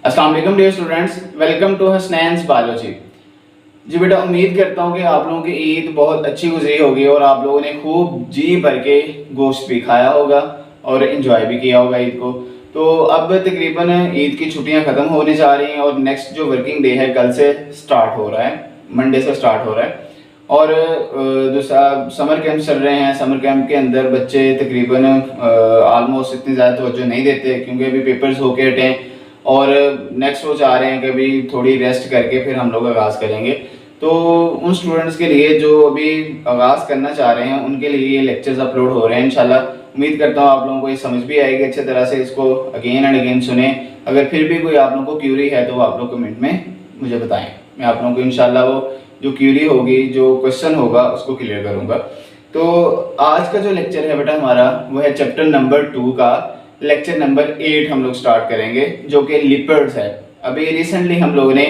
अस्सलाम वालेकुम dear students, welcome to Hasnain's biology. जी बेटा, उम्मीद करता हूँ कि आप लोगों की ईद बहुत अच्छी गुजरी होगी और आप लोगों ने खूब जी भर के गोश्त भी खाया होगा और इन्जॉय भी किया होगा ईद को। तो अब तकरीबन ईद की छुट्टियाँ ख़त्म होने जा रही हैं और नेक्स्ट जो वर्किंग डे है कल से स्टार्ट हो रहा है, मंडे से स्टार्ट हो रहा है। और दूसरा समर कैंप चल रहे हैं। समर कैंप के अंदर बच्चे तकरीबन आलमोस्ट इतनी ज़्यादा तवज्जो नहीं देते क्योंकि अभी पेपर्स होके हटे हैं और नेक्स्ट वो चाह रहे हैं कि अभी थोड़ी रेस्ट करके फिर हम लोग आगाज़ करेंगे। तो उन स्टूडेंट्स के लिए जो अभी आगाज़ करना चाह रहे हैं उनके लिए ये लेक्चर्स अपलोड हो रहे हैं इंशाल्लाह। उम्मीद करता हूँ आप लोगों को ये समझ भी आएगी अच्छे तरह से। इसको अगेन एंड अगेन सुने। अगर फिर भी कोई आप लोगों को क्यूरी है तो आप लोग कमेंट में मुझे बताएं। मैं आप लोगों को इंशाल्लाह वो जो क्यूरी होगी, जो क्वेश्चन होगा, उसको क्लियर करूँगा। तो आज का जो लेक्चर है बेटा हमारा वो है चैप्टर नंबर 2 का लेक्चर नंबर 8 हम लोग स्टार्ट करेंगे, जो कि लिपिड्स है। अभी रिसेंटली हम लोगों ने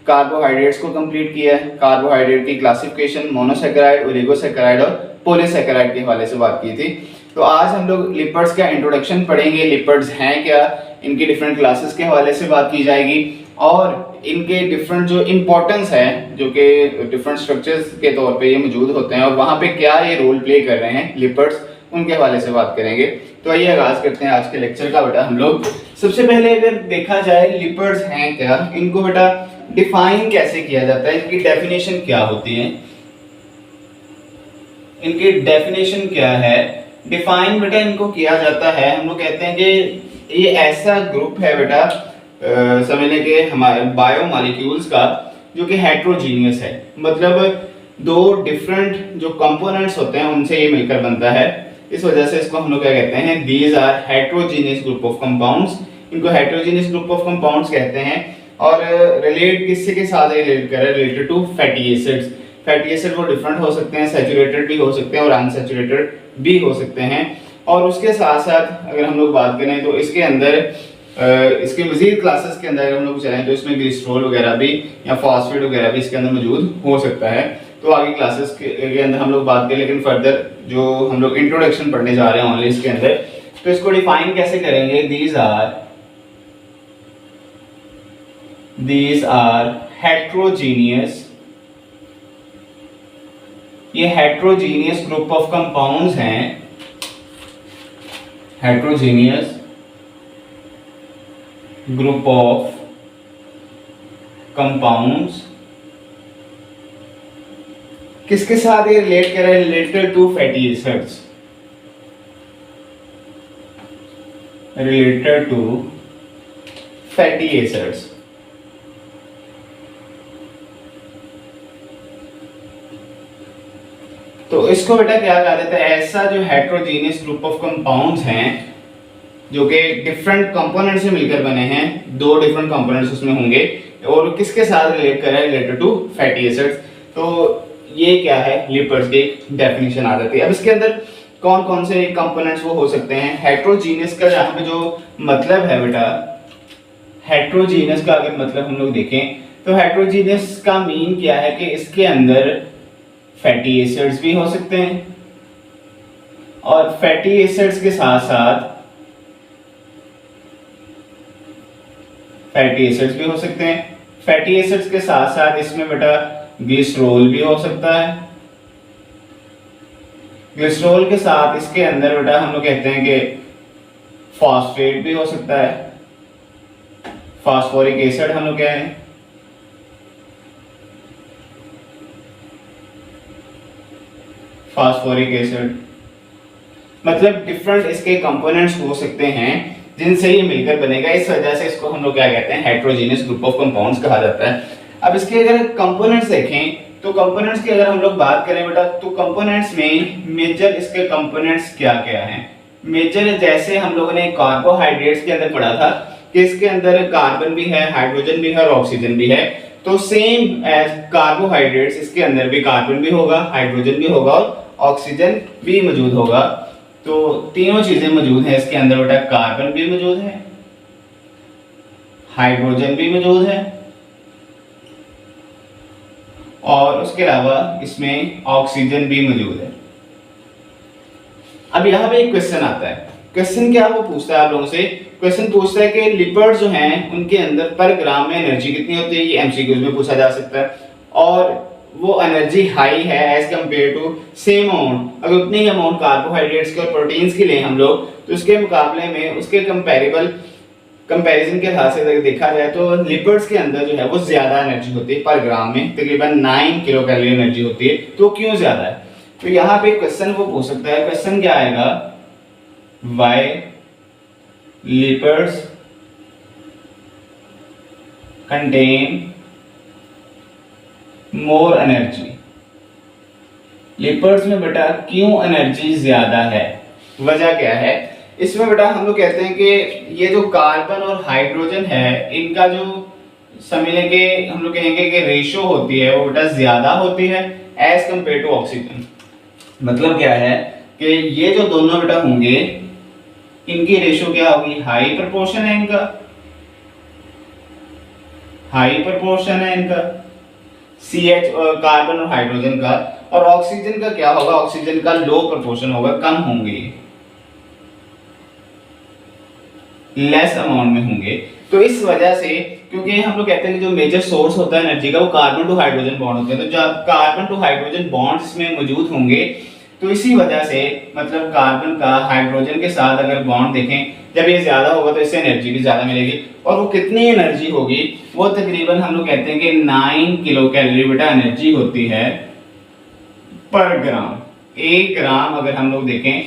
कार्बोहाइड्रेट्स को कंप्लीट किया है। कार्बोहाइड्रेट की क्लासिफिकेशन, मोनोसैकेराइड, ओलिगोसैकेराइड और पॉलीसैकेराइड के हवाले से बात की थी। तो आज हम लोग लिपिड्स का इंट्रोडक्शन पढ़ेंगे। लिपिड्स हैं क्या, इनकी डिफरेंट क्लासेस के हवाले से बात की जाएगी और इनके डिफरेंट जो इंपॉर्टेंस है, जो कि डिफरेंट स्ट्रक्चर्स के तौर पे ये मौजूद होते हैं और वहाँ पे क्या ये रोल प्ले कर रहे हैं लिपिड्स, उनके हवाले से बात करेंगे। तो आइए आगाज करते हैं आज के लेक्चर का बेटा। हम लोग सबसे पहले अगर देखा जाए लिपिड्स हैं क्या, इनको बेटा डिफाइन कैसे किया जाता है, इनकी डेफिनेशन क्या होती है, इनकी डेफिनेशन क्या है। डिफाइन बेटा इनको किया जाता है, हम लोग कहते हैं कि ये ऐसा ग्रुप है बेटा समझ लें कि हमारे बायोमॉलिक्यूल्स का जो कि हेट्रोजीनियस है। मतलब दो डिफरेंट जो कंपोनेंट्स होते हैं उनसे ये मिलकर बनता है। इस वजह से इसको हम लोग क्या कहते हैं, these are heterogeneous group of compounds. इनको हेट्रोजीनियस ग्रुप ऑफ कंपाउंड्स कहते हैं। और रिलेट किससे के साथ रिलेट कर रहे हैं, related to fatty acids. Fatty acid वो डिफरेंट हो सकते हैं, सैचुरेटेड भी हो सकते हैं और अनसैचुरेटेड भी हो सकते हैं। और उसके साथ साथ अगर हम लोग बात करें तो इसके अंदर इसके मजीद क्लासेस के अंदर हम लोग चलें तो इसमें ग्लिसरॉल वगैरह भी या फॉस्फेट वगैरह भी इसके अंदर मौजूद हो सकता है। तो आगे क्लासेस के अंदर हम लोग बात करें, लेकिन फर्दर जो हम लोग इंट्रोडक्शन पढ़ने जा रहे हैं ओनली इसके अंदर, तो इसको डिफाइन कैसे करेंगे। These are heterogeneous. ये हेट्रोजीनियस ग्रुप ऑफ कंपाउंड्स हैं, हेट्रोजीनियस ग्रुप ऑफ कंपाउंड्स। किसके साथ ये रिलेट कर रहे हैं, related to fatty acids, related to fatty acids. तो इसको बेटा क्या कहा जाता है, ऐसा जो हेट्रोजीनियस ग्रुप ऑफ कंपाउंड्स हैं जो कि डिफरेंट कंपोनेंट से मिलकर बने हैं, दो डिफरेंट कंपोनेंट्स उसमें होंगे और किसके साथ रिलेट कर रहा है, रिलेटेड टू फैटी एसिड्स। तो ये क्या है, लिपिड्स की डेफिनेशन आ जाती है। अब इसके अंदर कौन कौन से कंपोनेंट्स वो हो सकते हैं। हेट्रोजीनियस का जहां पे जो मतलब है बेटा, हेट्रोजीनियस का अगर मतलब हम लोग देखें तो हेट्रोजीनियस का मीन क्या है कि इसके अंदर फैटी एसिड्स भी हो सकते हैं और फैटी एसिड्स के साथ साथ फैटी एसिड्स भी हो सकते हैं। फैटी एसिड्स के साथ साथ इसमें बेटा ग्लिसरॉल भी हो सकता है। ग्लिसरॉल के साथ इसके अंदर बेटा हम लोग कहते हैं कि फॉस्फेट भी हो सकता है, फास्फोरिक एसिड हम लोग कह रहे हैं। फास्फोरिक एसिड मतलब डिफरेंट इसके कंपोनेंट्स हो सकते हैं जिनसे ये मिलकर बनेगा। इस वजह से इसको हम लोग क्या कहते हैं, हेट्रोजीनियस ग्रुप ऑफ कंपाउंड्स कहा जाता है। अब इसके अगर कंपोनेंट्स देखें तो कंपोनेंट्स की अगर हम लोग बात करें बेटा तो कंपोनेंट्स में मेजर इसके कंपोनेंट्स क्या क्या हैं। मेजर जैसे हम लोगों ने कार्बोहाइड्रेट्स के अंदर पढ़ा था कि इसके अंदर कार्बन भी है, हाइड्रोजन भी है और ऑक्सीजन भी है। तो सेम एज कार्बोहाइड्रेट्स इसके अंदर भी कार्बन भी होगा, हाइड्रोजन भी होगा और ऑक्सीजन भी मौजूद होगा। तो तीनों चीजें मौजूद हैं इसके अंदर बेटा, कार्बन भी मौजूद है, हाइड्रोजन भी मौजूद है और उसके अलावा इसमें ऑक्सीजन भी मौजूद है। अब यहां पे एक क्वेश्चन आता है क्वेश्चन क्या वो पूछता है आप लोगों से, क्वेश्चन पूछता है कि लिपिड्स जो हैं उनके अंदर पर ग्राम में एनर्जी कितनी होती है, ये एमसीक्यूज में पूछा जा सकता है। और वो एनर्जी हाई है as compare to same amount, अगर उतनी ही अमाउंट कार्बोहाइड्रेट्स के और प्रोटीन्स की लें हम लोग तो उसके मुकाबले में उसके कंपैरिजन के हिसाब से अगर देखा जाए तो लिपिड्स के अंदर जो है वो ज्यादा एनर्जी होती है पर ग्राम में, तकरीबन 9 किलो कैलोरी एनर्जी होती है। तो क्यों ज्यादा है, तो यहाँ पे क्वेश्चन वो पूछ सकता है, क्वेश्चन क्या आएगा, why lipids contain more energy, lipids में बेटा क्यों एनर्जी ज्यादा है, वजह क्या है। इसमें बेटा हम लोग कहते हैं कि ये जो कार्बन और हाइड्रोजन है इनका जो समझने के हम लोग कहेंगे कि रेशो होती है वो बेटा ज्यादा होती है एज कंपेयर टू ऑक्सीजन। मतलब क्या है कि ये जो दोनों बेटा होंगे इनकी रेशो क्या होगी, हाई प्रोपोर्शन है इनका, हाई प्रोपोर्शन है इनका CH कार्बन और हाइड्रोजन का, और ऑक्सीजन का क्या होगा, ऑक्सीजन का लो प्रोपोर्शन होगा, कम होंगे, लेस अमाउंट में होंगे। तो इस वजह से, क्योंकि हम लोग कहते हैं कि जो मेजर सोर्स होता है एनर्जी का वो कार्बन टू हाइड्रोजन बॉन्ड होते हैं, तो जब कार्बन टू हाइड्रोजन बॉन्ड्स इसमें मौजूद होंगे तो इसी वजह से मतलब कार्बन का हाइड्रोजन के साथ अगर बॉन्ड देखें जब ये ज्यादा होगा तो इससे एनर्जी भी ज्यादा मिलेगी। और वो कितनी एनर्जी होगी, वो तकरीबन हम लोग कहते हैं कि 9 किलो कैलोरी बेटा एनर्जी होती है पर ग्राम। 1 ग्राम अगर हम लोग देखें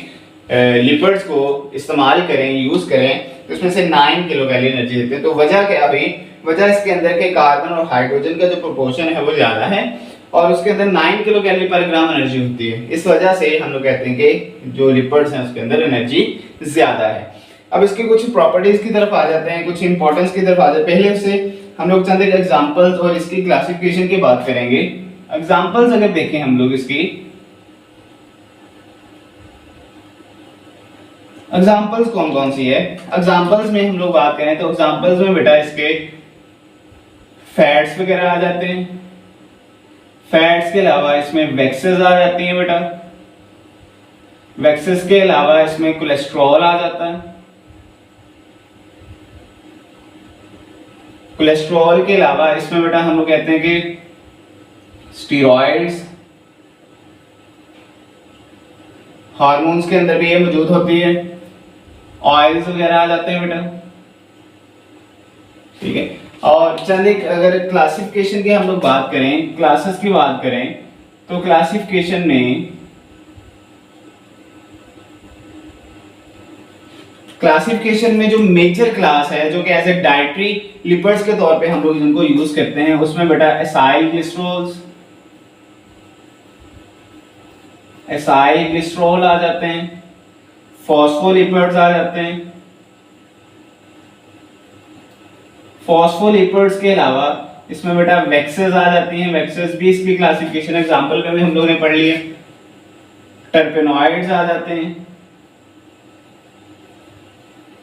लिपिड्स को इस्तेमाल करें, यूज करें, तो उसमें से 9 किलो कैलोरी एनर्जी देते हैं। तो वजह क्या अभी, वजह इसके अंदर के कार्बन और हाइड्रोजन का जो प्रोपोर्शन है वो ज्यादा है और उसके अंदर 9 किलो कैलोरी पर ग्राम एनर्जी होती है। इस वजह से हम लोग कहते हैं कि जो लिपिड्स हैं उसके अंदर एनर्जी ज्यादा है। अब इसकी कुछ प्रॉपर्टीज की तरफ आ जाते हैं, कुछ इंपॉर्टेंस की तरफ आ जाते हैं। पहले उससे हम लोग चंद एग्जांपल्स और इसकी क्लासिफिकेशन की बात करेंगे। एग्जांपल्स अगर देखें हम लोग इसकी, एग्जांपल्स कौन कौन सी है, एग्जांपल्स में हम लोग बात करें तो एग्जांपल्स में बेटा इसके फैट्स वगैरह आ जाते हैं, फैट्स के अलावा इसमें वैक्सेस आ जाती हैं बेटा, वैक्सेस के अलावा इसमें कोलेस्ट्रॉल आ जाता है, कोलेस्ट्रॉल के अलावा इसमें बेटा हम लोग कहते हैं कि स्टीरॉइड्स, हार्मोन्स के अंदर भी ये मौजूद होती है, ऑयल्स वगैरह आ जाते हैं बेटा, ठीक है। और चंद एक अगर क्लासिफिकेशन की हम लोग बात करें, क्लासेस की बात करें तो क्लासिफिकेशन में जो मेजर क्लास है जो कि एज ए डाइटरी लिपिड्स के तौर पे हम लोग इनको यूज करते हैं, उसमें बेटा एसाइल ग्लिसरॉल आ जाते हैं, फॉस्फोलिपिड्स आ जाते हैं। फॉस्फोलिपिड्स के अलावा इसमें बेटा वैक्सेस आ जाती हैं, वैक्सेस भी इसकी क्लासिफिकेशन एग्जांपल में भी हम लोगों ने पढ़ लिए। टर्पेनॉइड्स आ जाते हैं,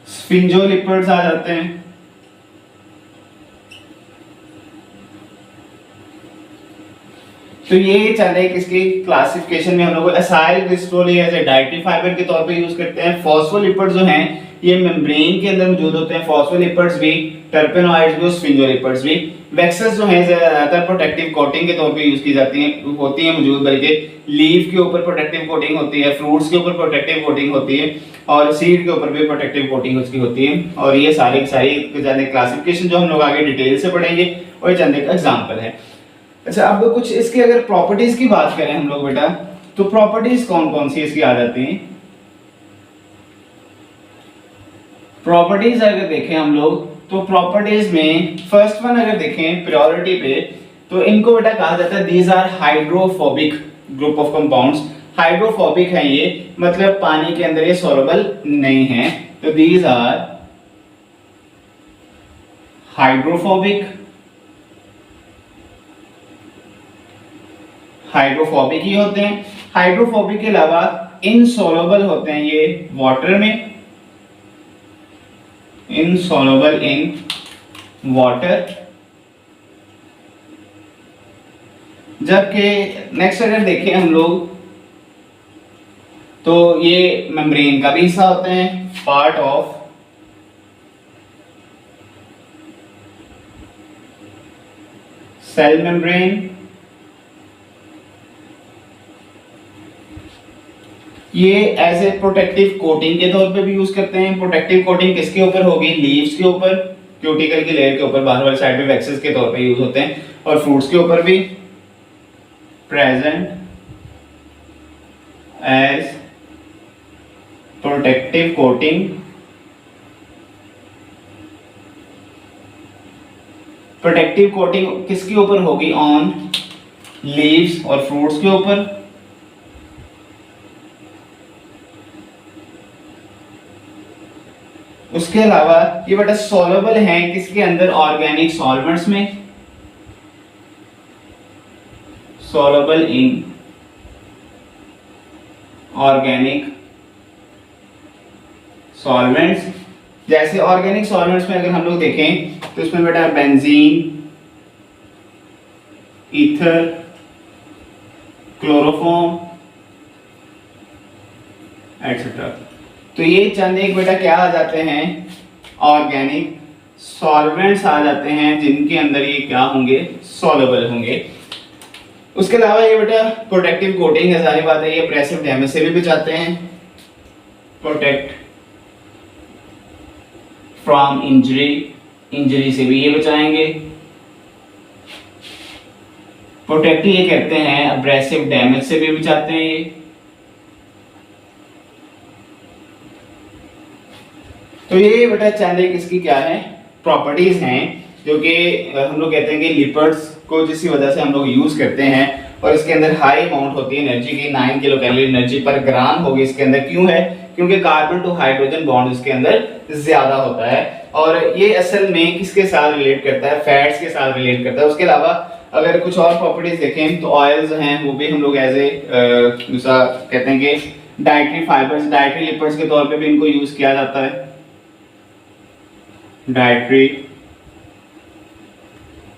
स्फिंगोलिपिड्स आ जाते हैं, तो ये चल एक इसकी क्लासिफिकेशन में हम लोग acyl glycerol as a dietary fibre के तौर पे यूज करते हैं। फॉस्फोलिपिड्स जो हैं ये मेम्ब्रेन के अंदर मौजूद होते हैं, फॉस्फोलिपिड्स भी, टर्पेनॉइड्स भी, स्फिंगोलिपिड्स भी। वैक्सेस जो हैं ज्यादातर प्रोटेक्टिव कोटिंग के तौर पे यूज की जाती हैं, होती हैं मौजूद, बल्कि लीफ के ऊपर प्रोटेक्टिव कोटिंग होती है, फ्रूट्स के ऊपर प्रोटेक्टिव कोटिंग होती है और सीड के ऊपर भी प्रोटेक्टिव कोटिंग उसकी होती है। और ये सारी क्लासिफिकेशन जो हम लोग आगे डिटेल से पढ़ेंगे और चंद एक एग्जांपल है। अच्छा, अब कुछ इसके अगर प्रॉपर्टीज की बात करें हम लोग बेटा, तो प्रॉपर्टीज कौन कौन सी इसकी आ जाती हैं। प्रॉपर्टीज अगर देखें हम लोग तो प्रॉपर्टीज में फर्स्ट वन अगर देखें प्रायोरिटी पे, तो इनको बेटा कहा जाता है these are hydrophobic group of compounds. Hydrophobic है ये, मतलब पानी के अंदर ये सॉल्युबल नहीं है, तो दीज आर हाइड्रोफोबिक, हाइड्रोफोबिक ही होते हैं। हाइड्रोफोबिक के अलावा इनसॉल्युबल होते हैं ये वाटर में, इनसॉल्युबल इन वाटर। जबकि नेक्स्ट अगर देखें हम लोग तो ये मेम्ब्रेन का भी हिस्सा होते हैं, पार्ट ऑफ सेल मेम्ब्रेन। ये एज ए प्रोटेक्टिव कोटिंग के तौर पे भी यूज करते हैं। प्रोटेक्टिव कोटिंग किसके ऊपर होगी? लीव्स के ऊपर, क्यूटिकल की लेयर के ऊपर, बाहर वाली साइड पे वैक्सेस के तौर पे यूज होते हैं, और फ्रूट्स के ऊपर भी present as protective coating. Protective coating किसके ऊपर होगी? ऑन लीव्स और फ्रूट्स के ऊपर। उसके अलावा ये बेटा सॉल्युबल है किसके अंदर? ऑर्गेनिक सॉल्वेंट्स में, सॉल्युबल इन ऑर्गेनिक सॉल्वेंट्स। जैसे ऑर्गेनिक सॉल्वेंट्स में अगर हम लोग देखें तो इसमें बेटा बेंजीन, ईथर, क्लोरोफॉर्म एटसेट्रा। तो ये चंद एक बेटा क्या आ जाते हैं? ऑर्गेनिक सॉल्वेंट्स आ जाते हैं जिनके अंदर ये क्या होंगे? सॉल्युबल होंगे। उसके अलावा ये बेटा प्रोटेक्टिव कोटिंग है, सारी बात है, ये एब्रेसिव डैमेज से भी बचाते हैं। प्रोटेक्ट फ्रॉम इंजरी, इंजरी से भी ये बचाएंगे। प्रोटेक्ट ये कहते हैं एब्रेसिव डैमेज से भी बचाते हैं ये। तो ये बेटा चंद एक इसकी क्या है? प्रॉपर्टीज हैं, जो कि हम लोग कहते हैं कि लिपिड्स को जिस वजह से हम लोग यूज करते हैं, और इसके अंदर हाई अमाउंट होती है एनर्जी की, 9 किलो कैलोरी एनर्जी पर ग्राम होगी इसके अंदर। क्यों है? क्योंकि कार्बन टू हाइड्रोजन बॉन्ड इसके अंदर ज्यादा होता है, और ये असल में किसके साथ रिलेट करता है? फैट्स के साथ रिलेट करता है। उसके अलावा अगर कुछ और प्रॉपर्टीज देखें तो ऑयल्स हैं, वो भी हम लोग एज ए दूसरा कहते हैं कि डाइटरी फाइबर्स, डाइटरी लिपिड्स के तौर पे भी इनको यूज किया जाता है। डाइटरी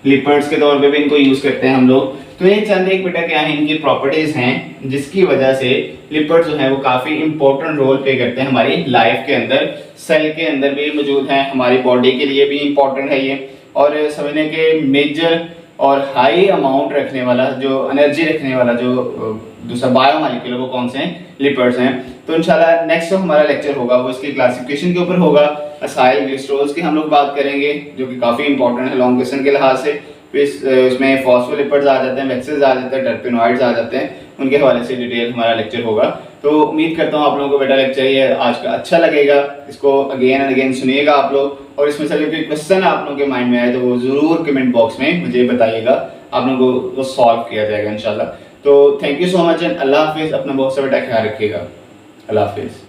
लिपिड्स के तौर पे भी इनको यूज करते हैं हम लोग। तो ये चंद एक बेटा क्या है, इनकी प्रॉपर्टीज हैं जिसकी वजह से लिपिड्स जो है वो काफी इंपॉर्टेंट रोल प्ले करते हैं हमारी लाइफ के अंदर। सेल के अंदर भी मौजूद हैं, हमारी बॉडी के लिए भी इंपॉर्टेंट है ये। और समझने के मेजर और हाई अमाउंट रखने वाला, जो एनर्जी रखने वाला जो दूसरा बायोमॉलिक्यूल वो कौन से हैं? लिपिड्स हैं। तो इंशाल्लाह नेक्स्ट जो हमारा लेक्चर होगा वो इसकी क्लासिफिकेशन के ऊपर होगा। असाइल ग्लिसरॉल्स की हम लोग बात करेंगे, जो कि काफ़ी इंपॉर्टेंट है लॉन्ग क्वेश्चन के लिहाज से। फिर उसमें फॉस्फोलिपिड्स आ जाते हैं, वैक्सेस आ जाते हैं, टर्पेनॉइड्स आ जाते हैं, उनके हवाले से डिटेल हमारा लेक्चर होगा। तो उम्मीद करता हूँ आप लोगों को बेटा लेक्चर ये आज का अच्छा लगेगा। इसको अगेन एंड अगेन सुनिएगा आप लोग, और इसमें से अगर कोई क्वेश्चन आप लोगों के माइंड में आए तो वो ज़रूर कमेंट बॉक्स में मुझे बताइएगा, आप लोगों को वो सॉल्व किया जाएगा इंशाल्लाह। तो thank you so much and अल्लाह हाफिज़। अपना बहुत सा बेटा ख्याल रखिएगा। अल्लाह हाफिज़।